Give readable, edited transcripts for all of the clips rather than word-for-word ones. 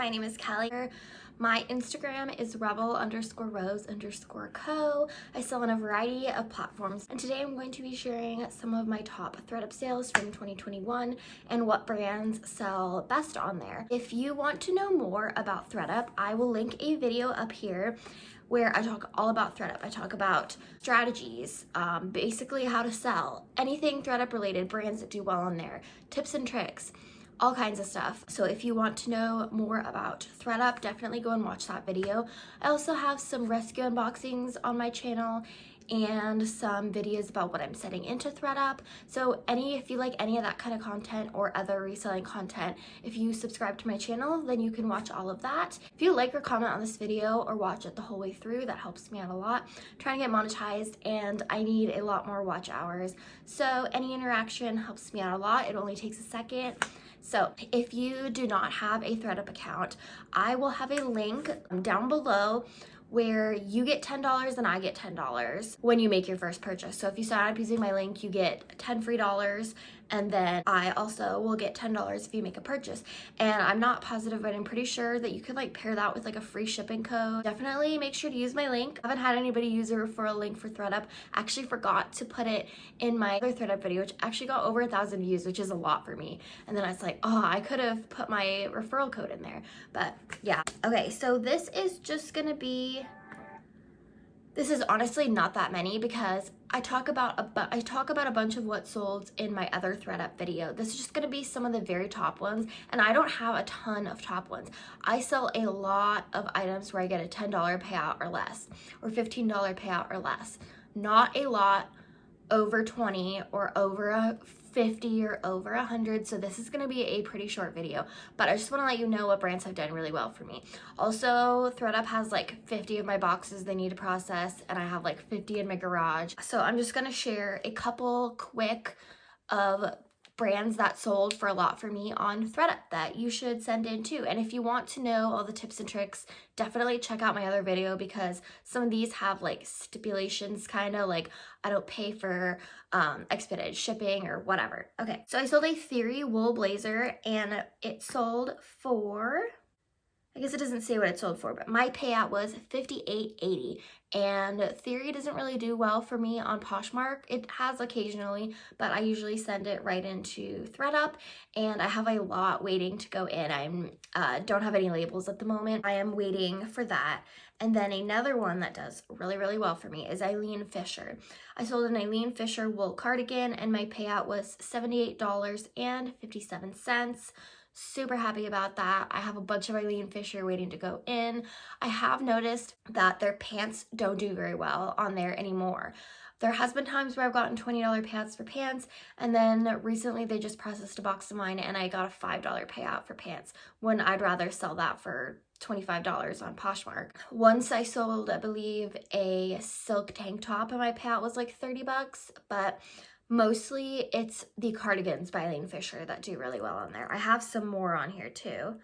My name is Kelly. My Instagram is rebel_rose_co. I sell on a variety of platforms, and today I'm going to be sharing some of my top Thredup sales from 2021 and what brands sell best on there. If you want to know more about Thredup, I will link a video up here where I talk all about Thredup. I talk about strategies, basically how to sell, anything Thredup related, brands that do well on there, tips and tricks, all kinds of stuff. So if you want to know more about Thredup, definitely go and watch that video. I also have some rescue unboxings on my channel and some videos about what I'm setting into Thredup. So if you like any of that kind of content or other reselling content, if you subscribe to my channel, then you can watch all of that. If you like or comment on this video or watch it the whole way through, that helps me out a lot. I'm trying to get monetized and I need a lot more watch hours. So any interaction helps me out a lot. It only takes a second. So if you do not have a Thredup account, I will have a link down below where you get $10 and I get $10 when you make your first purchase. So if you sign up using my link, you get $10 free, and then I also will get $10 if you make a purchase. And I'm not positive, but I'm pretty sure that you could pair that with a free shipping code. Definitely make sure to use my link. I haven't had anybody use a referral link for Thredup. I actually forgot to put it in my other Thredup video, which actually got over 1,000 views, which is a lot for me. And then I was like, oh, I could have put my referral code in there. But yeah. Okay, so this is just gonna be, this is honestly not that many because I talk about a bunch of what sold in my other Thredup video. This is just going to be some of the very top ones, and I don't have a ton of top ones. I sell a lot of items where I get a $10 payout or less, or $15 payout or less. Not a lot over 20 or over a 50 or over 100, so this is going to be a pretty short video, but I just want to let you know what brands have done really well for me. Also, Thredup has 50 of my boxes they need to process, and I have 50 in my garage. So I'm just going to share a couple quick of brands that sold for a lot for me on Thredup that you should send in too. And if you want to know all the tips and tricks, definitely check out my other video because some of these have stipulations, kind of I don't pay for expedited shipping or whatever. Okay, so I sold a Theory wool blazer and it sold for, I guess it doesn't say what it sold for, but my payout was $58.80. And Theory doesn't really do well for me on Poshmark. It has occasionally, but I usually send it right into Thredup, and I have a lot waiting to go in. I don't have any labels at the moment. I am waiting for that. And then another one that does really, really well for me is Eileen Fisher. I sold an Eileen Fisher wool cardigan, and my payout was $78.57. Super happy about that. I have a bunch of Eileen Fisher waiting to go in. I have noticed that their pants don't do very well on there anymore. There has been times where I've gotten $20 payouts for pants, and then recently they just processed a box of mine and I got a $5 payout for pants when I'd rather sell that for $25 on Poshmark. Once I sold, I believe, a silk tank top and my payout was $30, but mostly it's the cardigans by Eileen Fisher that do really well on there. I have some more on here too.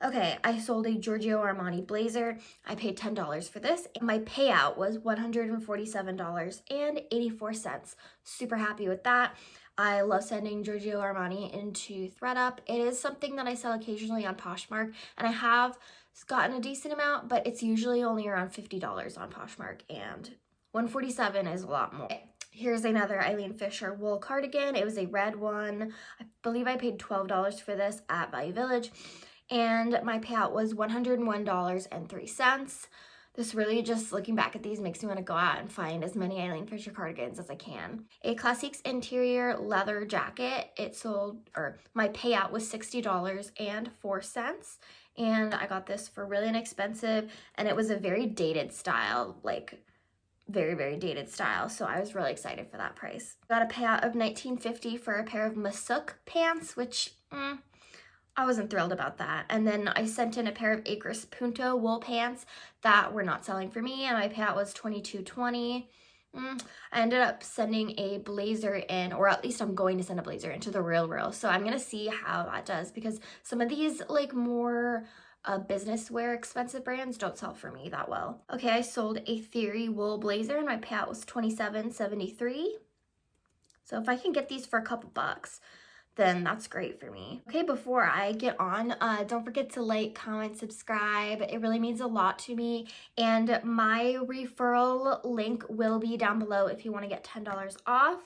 Okay, I sold a Giorgio Armani blazer. I paid $10 for this. My payout was $147.84. Super happy with that. I love sending Giorgio Armani into Thredup. It is something that I sell occasionally on Poshmark, and I have gotten a decent amount, but it's usually only around $50 on Poshmark, and $147 is a lot more. Okay. Here's another Eileen Fisher wool cardigan. It was a red one. I believe I paid $12 for this at Value Village, and my payout was $101.03. This really, just looking back at these, makes me want to go out and find as many Eileen Fisher cardigans as I can. A Classiques interior leather jacket. It sold, or my payout was $60.04, and I got this for really inexpensive, and it was a very dated style, very, very dated style, so I was really excited for that price. Got a payout of $19.50 for a pair of Masuk pants, which I wasn't thrilled about that. And then I sent in a pair of Acres Punto wool pants that were not selling for me, and my payout was $22.20. I ended up sending a blazer in, or at least I'm going to send a blazer into the Real. So I'm gonna see how that does, because some of these more business wear expensive brands don't sell for me that well. Okay, I sold a Theory wool blazer and my payout was $27.73. So if I can get these for a couple bucks, then that's great for me. Okay, before I get on, don't forget to like, comment, subscribe. It really means a lot to me. And my referral link will be down below if you want to get $10 off.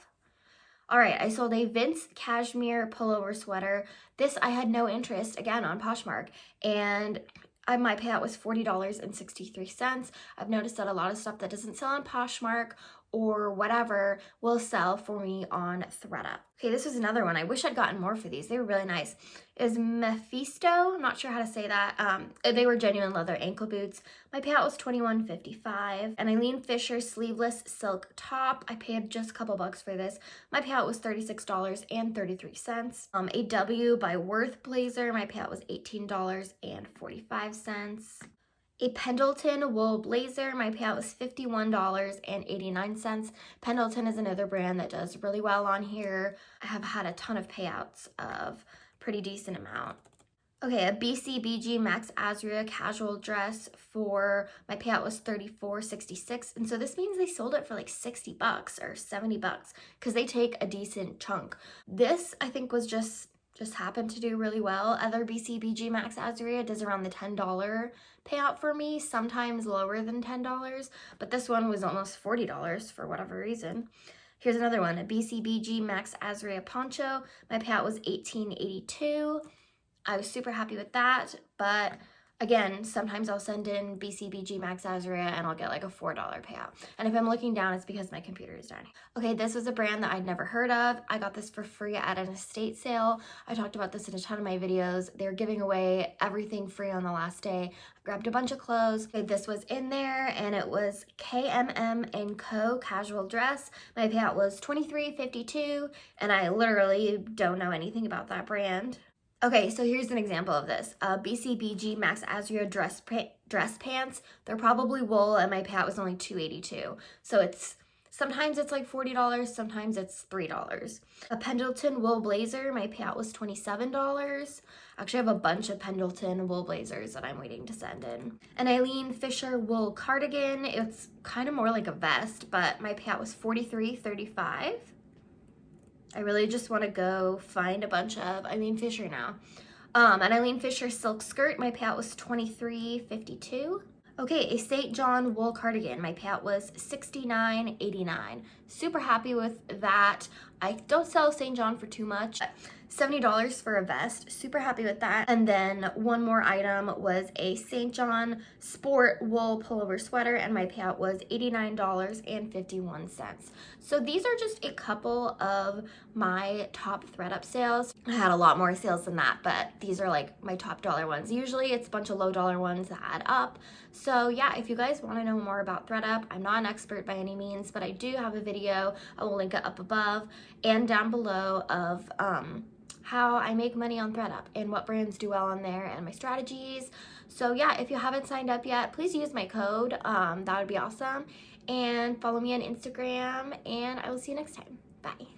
All right, I sold a Vince cashmere pullover sweater. This I had no interest, again, on Poshmark, and my payout was $40.63. I've noticed that a lot of stuff that doesn't sell on Poshmark or whatever will sell for me on Thredup. Okay, this was another one. I wish I'd gotten more for these. They were really nice. It was Mephisto. I'm not sure how to say that. They were genuine leather ankle boots. My payout was $21.55. An Eileen Fisher sleeveless silk top. I paid just a couple bucks for this. My payout was $36.33. A W by Worth blazer. My payout was $18.45. A Pendleton wool blazer. My payout was $51.89. Pendleton is another brand that does really well on here. I have had a ton of payouts of pretty decent amount. Okay, a BCBG Max Azria casual dress for, my payout was $34.66. And so this means they sold it for like 60 bucks or 70 bucks because they take a decent chunk. This I think was just happened to do really well. Other BCBG Max Azria does around the $10 payout for me, sometimes lower than $10, but this one was almost $40 for whatever reason. Here's another one, a BCBG Max Azria poncho. My payout was $18.82. I was super happy with that, but again, sometimes I'll send in BCBG Max Azria and I'll get like a $4 payout. And if I'm looking down, it's because my computer is dying. Okay, this was a brand that I'd never heard of. I got this for free at an estate sale. I talked about this in a ton of my videos. They're giving away everything free on the last day. I grabbed a bunch of clothes. Okay, this was in there and it was KMM & Co. casual dress. My payout was $23.52 and I literally don't know anything about that brand. Okay, so here's an example of this. BCBG Max Azria dress pants. They're probably wool and my payout was only $2.82. So sometimes it's like $40, sometimes it's $3. A Pendleton wool blazer, my payout was $27. Actually, I have a bunch of Pendleton wool blazers that I'm waiting to send in. An Eileen Fisher wool cardigan. It's kind of more like a vest, but my payout was $43.35. I really just want to go find a bunch of Eileen Fisher now. An Eileen Fisher silk skirt, my payout was $23.52. Okay, a St. John wool cardigan, my payout was $69.89. Super happy with that. I don't sell St. John for too much. $70 for a vest, super happy with that. And then one more item was a St. John sport wool pullover sweater and my payout was $89.51. So these are just a couple of my top Thredup sales. I had a lot more sales than that, but these are like my top dollar ones. Usually it's a bunch of low dollar ones that add up. So yeah, if you guys want to know more about Thredup, I'm not an expert by any means, but I do have a video. I will link it up above and down below of how I make money on Thredup and what brands do well on there and my strategies. So yeah, if you haven't signed up yet, please use my code. That would be awesome. And follow me on Instagram and I will see you next time. Bye.